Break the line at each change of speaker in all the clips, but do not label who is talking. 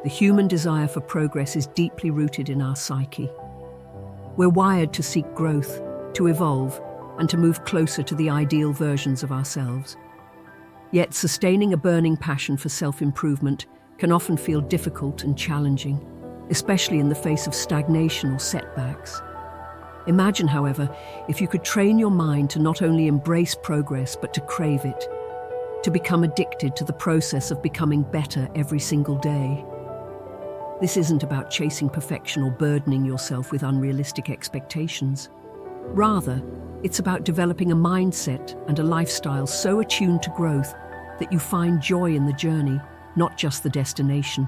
The human desire for progress is deeply rooted in our psyche. We're wired to seek growth, to evolve, and to move closer to the ideal versions of ourselves. Yet sustaining a burning passion for self-improvement can often feel difficult and challenging, especially in the face of stagnation or setbacks. Imagine, however, if you could train your mind to not only embrace progress but to crave it, to become addicted to the process of becoming better every single day. This isn't about chasing perfection or burdening yourself with unrealistic expectations. Rather, it's about developing a mindset and a lifestyle so attuned to growth that you find joy in the journey, not just the destination.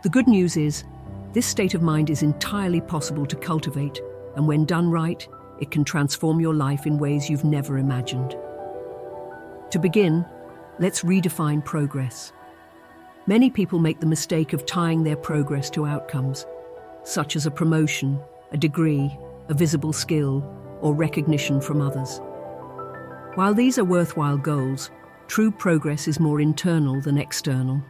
The good news is, this state of mind is entirely possible to cultivate, and when done right, it can transform your life in ways you've never imagined. To begin, let's redefine progress. Many people make the mistake of tying their progress to outcomes, such as a promotion, a degree, a visible skill, or recognition from others. While these are worthwhile goals, true progress is more internal than external.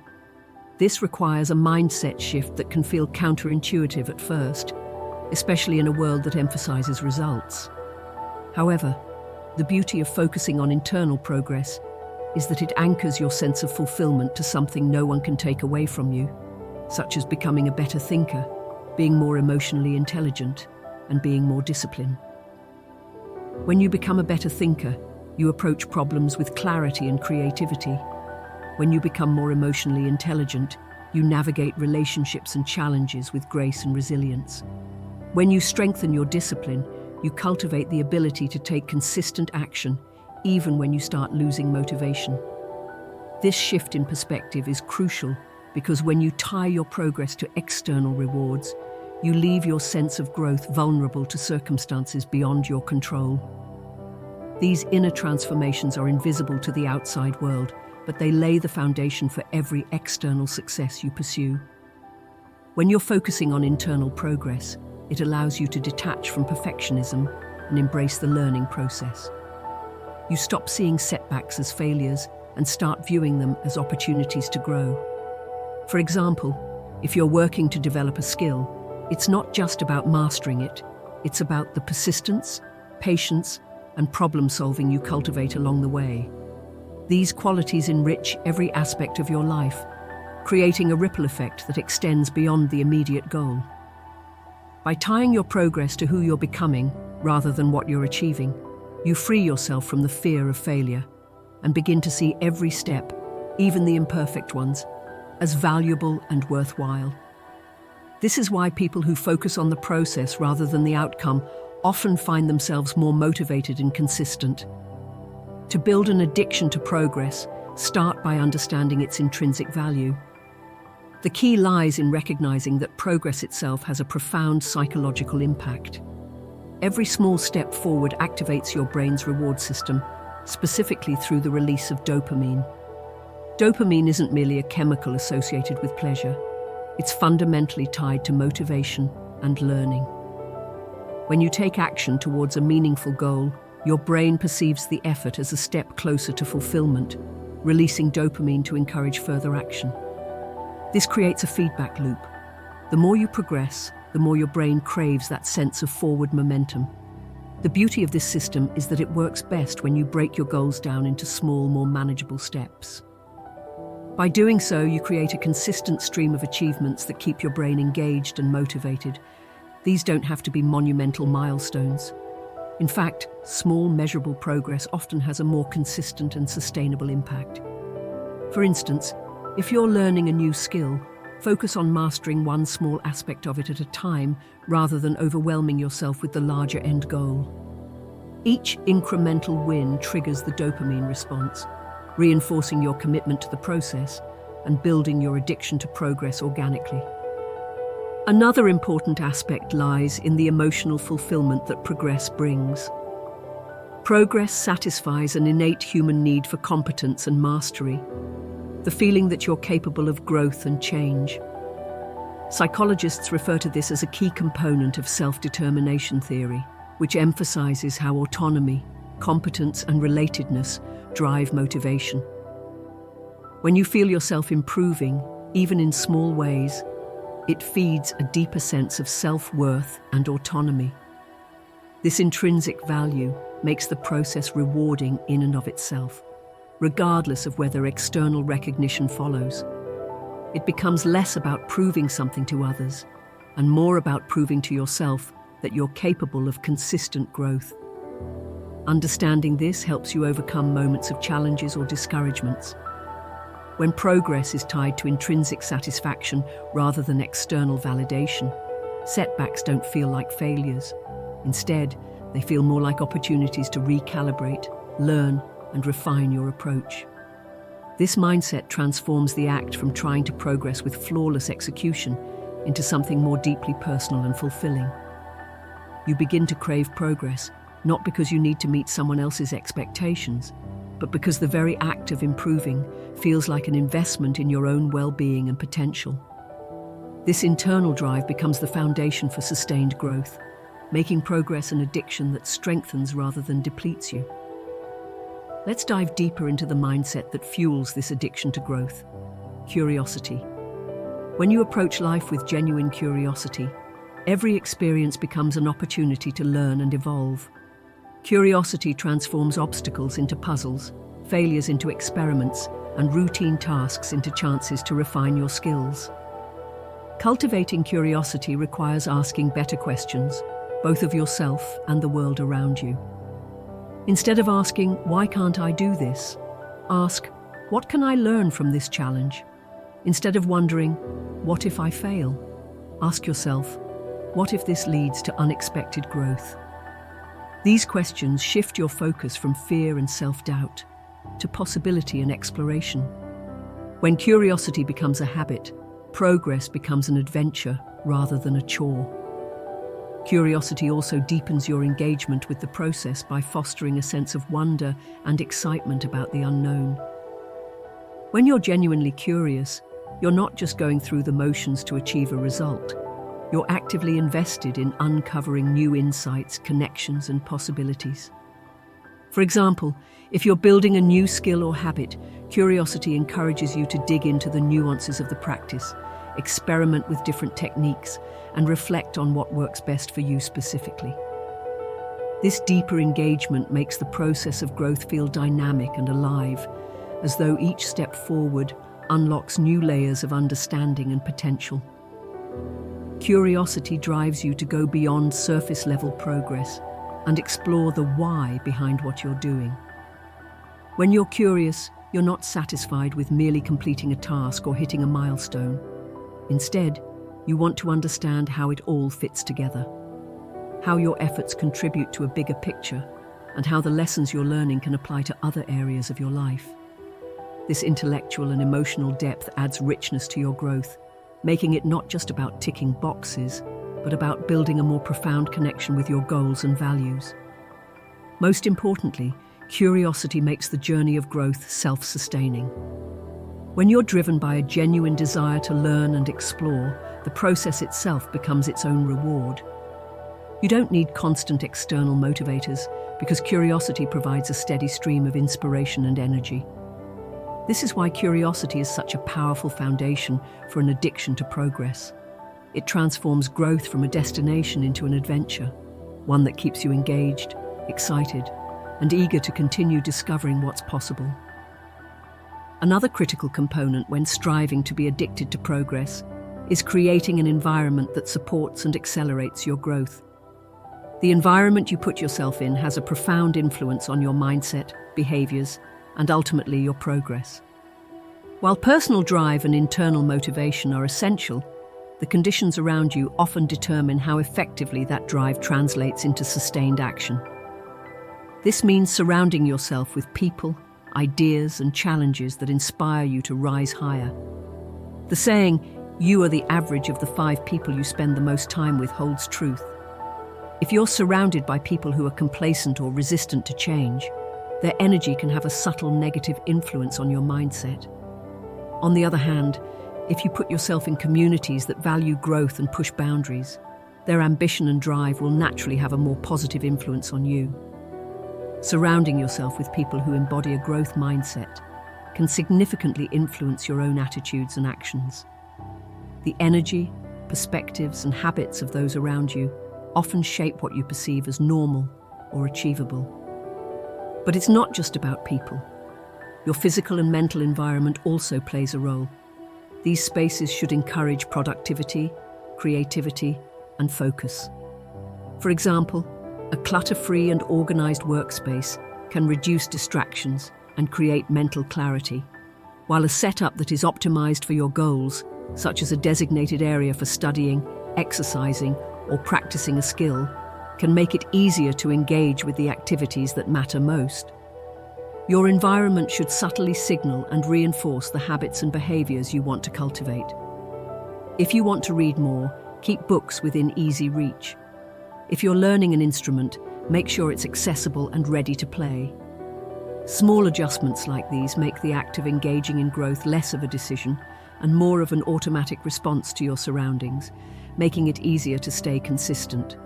This requires a mindset shift that can feel counterintuitive at first, especially in a world that emphasizes results. However, the beauty of focusing on internal progress is that it anchors your sense of fulfillment to something no one can take away from you, such as becoming a better thinker, being more emotionally intelligent, and being more disciplined. When you become a better thinker, you approach problems with clarity and creativity. When you become more emotionally intelligent, you navigate relationships and challenges with grace and resilience. When you strengthen your discipline, you cultivate the ability to take consistent action, even when you start losing motivation. This shift in perspective is crucial because when you tie your progress to external rewards, you leave your sense of growth vulnerable to circumstances beyond your control. These inner transformations are invisible to the outside world, but they lay the foundation for every external success you pursue. When you're focusing on internal progress, it allows you to detach from perfectionism and embrace the learning process. You stop seeing setbacks as failures and start viewing them as opportunities to grow. For example, if you're working to develop a skill, it's not just about mastering it, it's about the persistence, patience, and problem-solving you cultivate along the way. These qualities enrich every aspect of your life, creating a ripple effect that extends beyond the immediate goal. By tying your progress to who you're becoming, rather than what you're achieving, you free yourself from the fear of failure and begin to see every step, even the imperfect ones, as valuable and worthwhile. This is why people who focus on the process rather than the outcome often find themselves more motivated and consistent. To build an addiction to progress, start by understanding its intrinsic value. The key lies in recognizing that progress itself has a profound psychological impact. Every small step forward activates your brain's reward system, specifically through the release of dopamine. Dopamine isn't merely a chemical associated with pleasure. It's fundamentally tied to motivation and learning. When you take action towards a meaningful goal, your brain perceives the effort as a step closer to fulfillment, releasing dopamine to encourage further action. This creates a feedback loop. The more you progress, the more your brain craves that sense of forward momentum. The beauty of this system is that it works best when you break your goals down into small, more manageable steps. By doing so, you create a consistent stream of achievements that keep your brain engaged and motivated. These don't have to be monumental milestones. In fact, small, measurable progress often has a more consistent and sustainable impact. For instance, if you're learning a new skill, focus on mastering one small aspect of it at a time rather than overwhelming yourself with the larger end goal. Each incremental win triggers the dopamine response, reinforcing your commitment to the process and building your addiction to progress organically. Another important aspect lies in the emotional fulfillment that progress brings. Progress satisfies an innate human need for competence and mastery, the feeling that you're capable of growth and change. Psychologists refer to this as a key component of self-determination theory, which emphasizes how autonomy, competence, and relatedness drive motivation. When you feel yourself improving, even in small ways, it feeds a deeper sense of self-worth and autonomy. This intrinsic value makes the process rewarding in and of itself, regardless of whether external recognition follows. It becomes less about proving something to others and more about proving to yourself that you're capable of consistent growth. Understanding this helps you overcome moments of challenges or discouragements. When progress is tied to intrinsic satisfaction rather than external validation, setbacks don't feel like failures. Instead, they feel more like opportunities to recalibrate, learn, and refine your approach. This mindset transforms the act from trying to progress with flawless execution into something more deeply personal and fulfilling. You begin to crave progress, not because you need to meet someone else's expectations, but because the very act of improving feels like an investment in your own well-being and potential. This internal drive becomes the foundation for sustained growth, making progress an addiction that strengthens rather than depletes you. Let's dive deeper into the mindset that fuels this addiction to growth: curiosity. When you approach life with genuine curiosity, every experience becomes an opportunity to learn and evolve. Curiosity transforms obstacles into puzzles, failures into experiments, and routine tasks into chances to refine your skills. Cultivating curiosity requires asking better questions, both of yourself and the world around you. Instead of asking, "Why can't I do this?" ask, "What can I learn from this challenge?" Instead of wondering, "What if I fail?" ask yourself, "What if this leads to unexpected growth?" These questions shift your focus from fear and self-doubt to possibility and exploration. When curiosity becomes a habit, progress becomes an adventure rather than a chore. Curiosity also deepens your engagement with the process by fostering a sense of wonder and excitement about the unknown. When you're genuinely curious, you're not just going through the motions to achieve a result. You're actively invested in uncovering new insights, connections, and possibilities. For example, if you're building a new skill or habit, curiosity encourages you to dig into the nuances of the practice, experiment with different techniques, and reflect on what works best for you specifically. This deeper engagement makes the process of growth feel dynamic and alive, as though each step forward unlocks new layers of understanding and potential. Curiosity drives you to go beyond surface-level progress and explore the why behind what you're doing. When you're curious, you're not satisfied with merely completing a task or hitting a milestone. Instead, you want to understand how it all fits together, how your efforts contribute to a bigger picture, and how the lessons you're learning can apply to other areas of your life. This intellectual and emotional depth adds richness to your growth, making it not just about ticking boxes, but about building a more profound connection with your goals and values. Most importantly, curiosity makes the journey of growth self-sustaining. When you're driven by a genuine desire to learn and explore, the process itself becomes its own reward. You don't need constant external motivators because curiosity provides a steady stream of inspiration and energy. This is why curiosity is such a powerful foundation for an addiction to progress. It transforms growth from a destination into an adventure, one that keeps you engaged, excited, and eager to continue discovering what's possible. Another critical component when striving to be addicted to progress is creating an environment that supports and accelerates your growth. The environment you put yourself in has a profound influence on your mindset, behaviors, and ultimately your progress. While personal drive and internal motivation are essential, the conditions around you often determine how effectively that drive translates into sustained action. This means surrounding yourself with people, ideas, and challenges that inspire you to rise higher. The saying, "You are the average of the 5 people you spend the most time with," holds truth. If you're surrounded by people who are complacent or resistant to change, their energy can have a subtle negative influence on your mindset. On the other hand, if you put yourself in communities that value growth and push boundaries, their ambition and drive will naturally have a more positive influence on you. Surrounding yourself with people who embody a growth mindset can significantly influence your own attitudes and actions. The energy, perspectives, and habits of those around you often shape what you perceive as normal or achievable. But it's not just about people. Your physical and mental environment also plays a role. These spaces should encourage productivity, creativity, and focus. For example, a clutter-free and organized workspace can reduce distractions and create mental clarity, while a setup that is optimized for your goals, such as a designated area for studying, exercising, or practicing a skill, can make it easier to engage with the activities that matter most. Your environment should subtly signal and reinforce the habits and behaviors you want to cultivate. If you want to read more, keep books within easy reach. If you're learning an instrument, make sure it's accessible and ready to play. Small adjustments like these make the act of engaging in growth less of a decision and more of an automatic response to your surroundings, making it easier to stay consistent.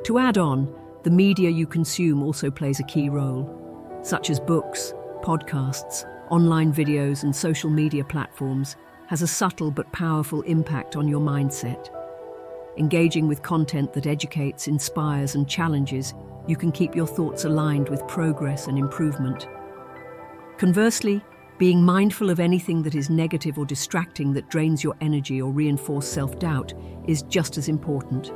To add on, the media you consume also plays a key role, such as books, podcasts, online videos, and social media platforms, has a subtle but powerful impact on your mindset. Engaging with content that educates, inspires, and challenges, you can keep your thoughts aligned with progress and improvement. Conversely, being mindful of anything that is negative or distracting that drains your energy or reinforces self-doubt is just as important.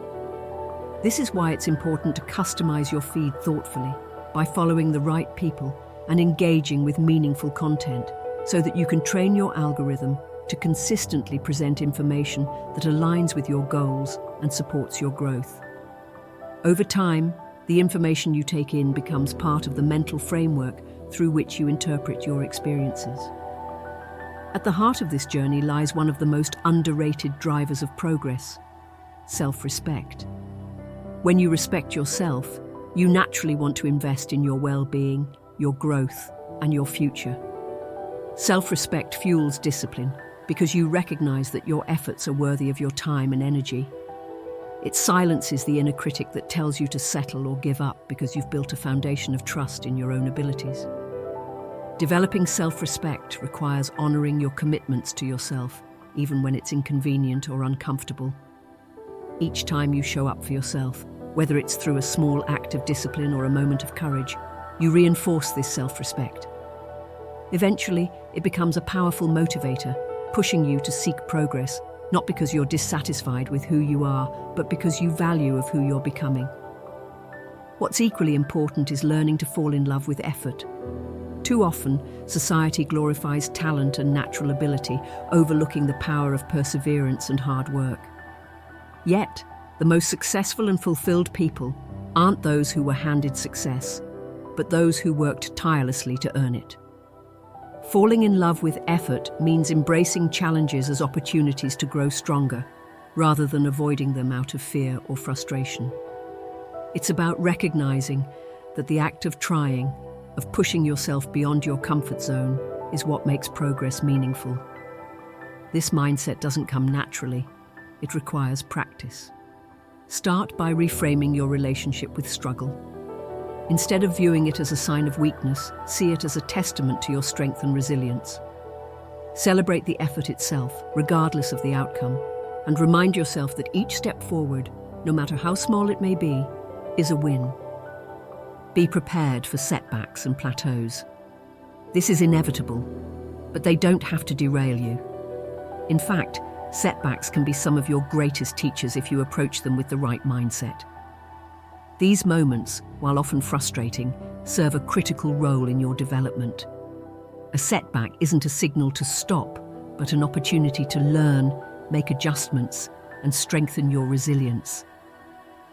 This is why it's important to customize your feed thoughtfully by following the right people and engaging with meaningful content so that you can train your algorithm to consistently present information that aligns with your goals and supports your growth. Over time, the information you take in becomes part of the mental framework through which you interpret your experiences. At the heart of this journey lies one of the most underrated drivers of progress: self-respect. When you respect yourself, you naturally want to invest in your well-being, your growth, and your future. Self-respect fuels discipline because you recognize that your efforts are worthy of your time and energy. It silences the inner critic that tells you to settle or give up because you've built a foundation of trust in your own abilities. Developing self-respect requires honoring your commitments to yourself, even when it's inconvenient or uncomfortable. Each time you show up for yourself, whether it's through a small act of discipline or a moment of courage, you reinforce this self-respect. Eventually, it becomes a powerful motivator, pushing you to seek progress, not because you're dissatisfied with who you are, but because you value of who you're becoming. What's equally important is learning to fall in love with effort. Too often, society glorifies talent and natural ability, overlooking the power of perseverance and hard work. Yet, the most successful and fulfilled people aren't those who were handed success, but those who worked tirelessly to earn it. Falling in love with effort means embracing challenges as opportunities to grow stronger, rather than avoiding them out of fear or frustration. It's about recognizing that the act of trying, of pushing yourself beyond your comfort zone, is what makes progress meaningful. This mindset doesn't come naturally. It requires practice. Start by reframing your relationship with struggle. Instead of viewing it as a sign of weakness, see it as a testament to your strength and resilience. Celebrate the effort itself, regardless of the outcome, and remind yourself that each step forward, no matter how small it may be, is a win. Be prepared for setbacks and plateaus. This is inevitable, but they don't have to derail you. In fact, setbacks can be some of your greatest teachers if you approach them with the right mindset. These moments, while often frustrating, serve a critical role in your development. A setback isn't a signal to stop, but an opportunity to learn, make adjustments, and strengthen your resilience.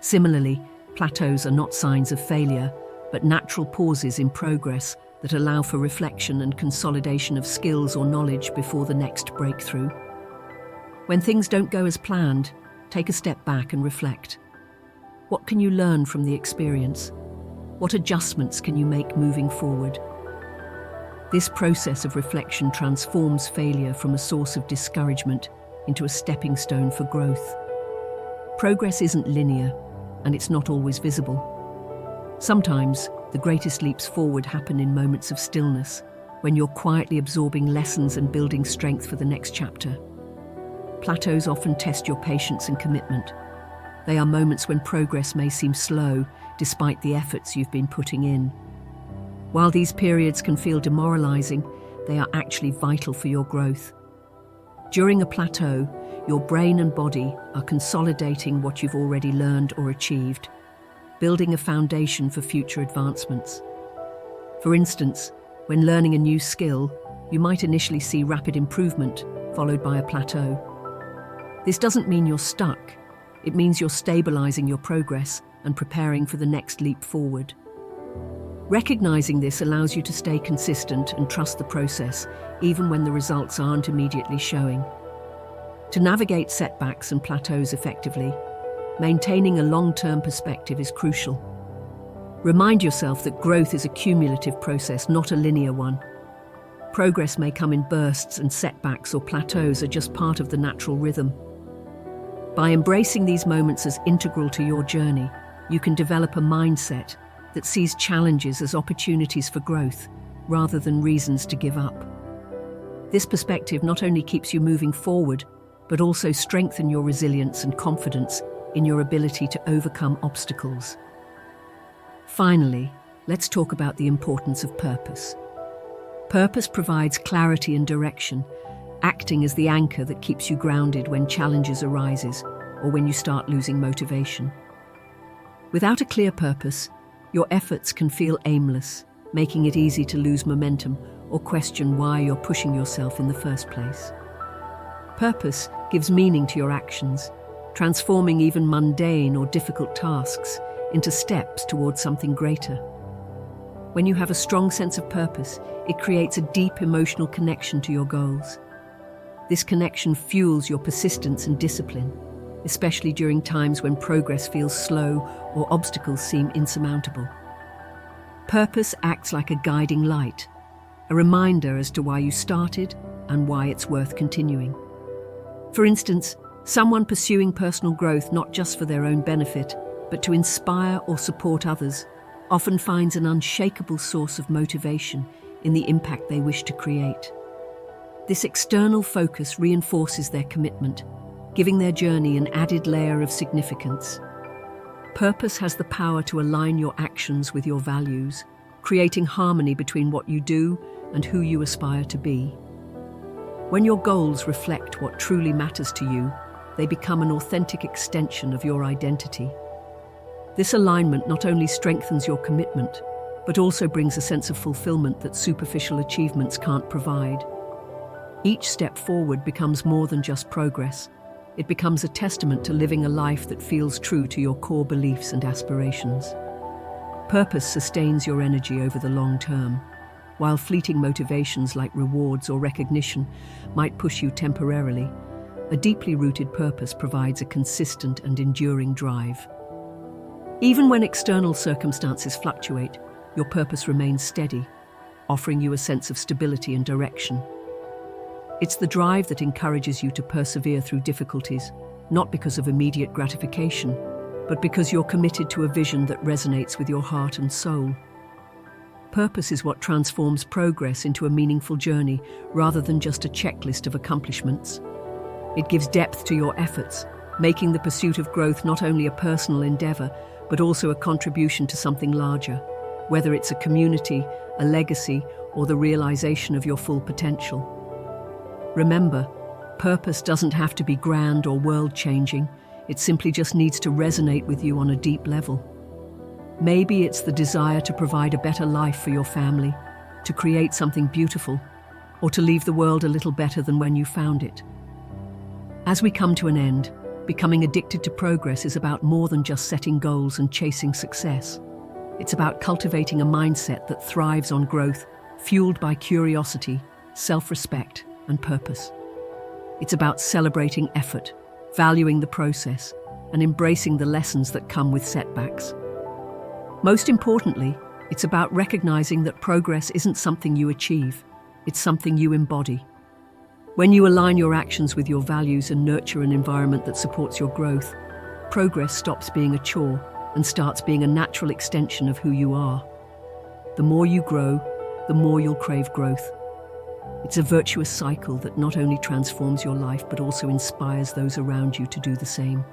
Similarly, plateaus are not signs of failure, but natural pauses in progress that allow for reflection and consolidation of skills or knowledge before the next breakthrough. When things don't go as planned, take a step back and reflect. What can you learn from the experience? What adjustments can you make moving forward? This process of reflection transforms failure from a source of discouragement into a stepping stone for growth. Progress isn't linear, and it's not always visible. Sometimes, the greatest leaps forward happen in moments of stillness, when you're quietly absorbing lessons and building strength for the next chapter. Plateaus often test your patience and commitment. They are moments when progress may seem slow, despite the efforts you've been putting in. While these periods can feel demoralizing, they are actually vital for your growth. During a plateau, your brain and body are consolidating what you've already learned or achieved, building a foundation for future advancements. For instance, when learning a new skill, you might initially see rapid improvement, followed by a plateau. This doesn't mean you're stuck. It means you're stabilizing your progress and preparing for the next leap forward. Recognizing this allows you to stay consistent and trust the process, even when the results aren't immediately showing. To navigate setbacks and plateaus effectively, maintaining a long-term perspective is crucial. Remind yourself that growth is a cumulative process, not a linear one. Progress may come in bursts, and setbacks or plateaus are just part of the natural rhythm. By embracing these moments as integral to your journey, you can develop a mindset that sees challenges as opportunities for growth, rather than reasons to give up. This perspective not only keeps you moving forward, but also strengthens your resilience and confidence in your ability to overcome obstacles. Finally, let's talk about the importance of purpose. Purpose provides clarity and direction, acting as the anchor that keeps you grounded when challenges arise or when you start losing motivation. Without a clear purpose, your efforts can feel aimless, making it easy to lose momentum or question why you're pushing yourself in the first place. Purpose gives meaning to your actions, transforming even mundane or difficult tasks into steps towards something greater. When you have a strong sense of purpose, it creates a deep emotional connection to your goals. This connection fuels your persistence and discipline, especially during times when progress feels slow or obstacles seem insurmountable. Purpose acts like a guiding light, a reminder as to why you started and why it's worth continuing. For instance, someone pursuing personal growth not just for their own benefit, but to inspire or support others, often finds an unshakable source of motivation in the impact they wish to create. This external focus reinforces their commitment, giving their journey an added layer of significance. Purpose has the power to align your actions with your values, creating harmony between what you do and who you aspire to be. When your goals reflect what truly matters to you, they become an authentic extension of your identity. This alignment not only strengthens your commitment, but also brings a sense of fulfillment that superficial achievements can't provide. Each step forward becomes more than just progress. It becomes a testament to living a life that feels true to your core beliefs and aspirations. Purpose sustains your energy over the long term, while fleeting motivations like rewards or recognition might push you temporarily. A deeply rooted purpose provides a consistent and enduring drive. Even when external circumstances fluctuate, your purpose remains steady, offering you a sense of stability and direction. It's the drive that encourages you to persevere through difficulties, not because of immediate gratification, but because you're committed to a vision that resonates with your heart and soul. Purpose is what transforms progress into a meaningful journey, rather than just a checklist of accomplishments. It gives depth to your efforts, making the pursuit of growth not only a personal endeavor, but also a contribution to something larger, whether it's a community, a legacy, or the realization of your full potential. Remember, purpose doesn't have to be grand or world-changing. It simply just needs to resonate with you on a deep level. Maybe it's the desire to provide a better life for your family, to create something beautiful, or to leave the world a little better than when you found it. As we come to an end, becoming addicted to progress is about more than just setting goals and chasing success. It's about cultivating a mindset that thrives on growth, fueled by curiosity, self-respect, and purpose. It's about celebrating effort, valuing the process, and embracing the lessons that come with setbacks. Most importantly, it's about recognizing that progress isn't something you achieve, it's something you embody. When you align your actions with your values and nurture an environment that supports your growth, progress stops being a chore and starts being a natural extension of who you are. The more you grow, the more you'll crave growth. It's a virtuous cycle that not only transforms your life but also inspires those around you to do the same.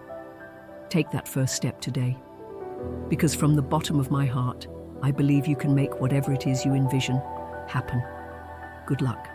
Take that first step today, because from the bottom of my heart, I believe you can make whatever it is you envision happen. Good luck.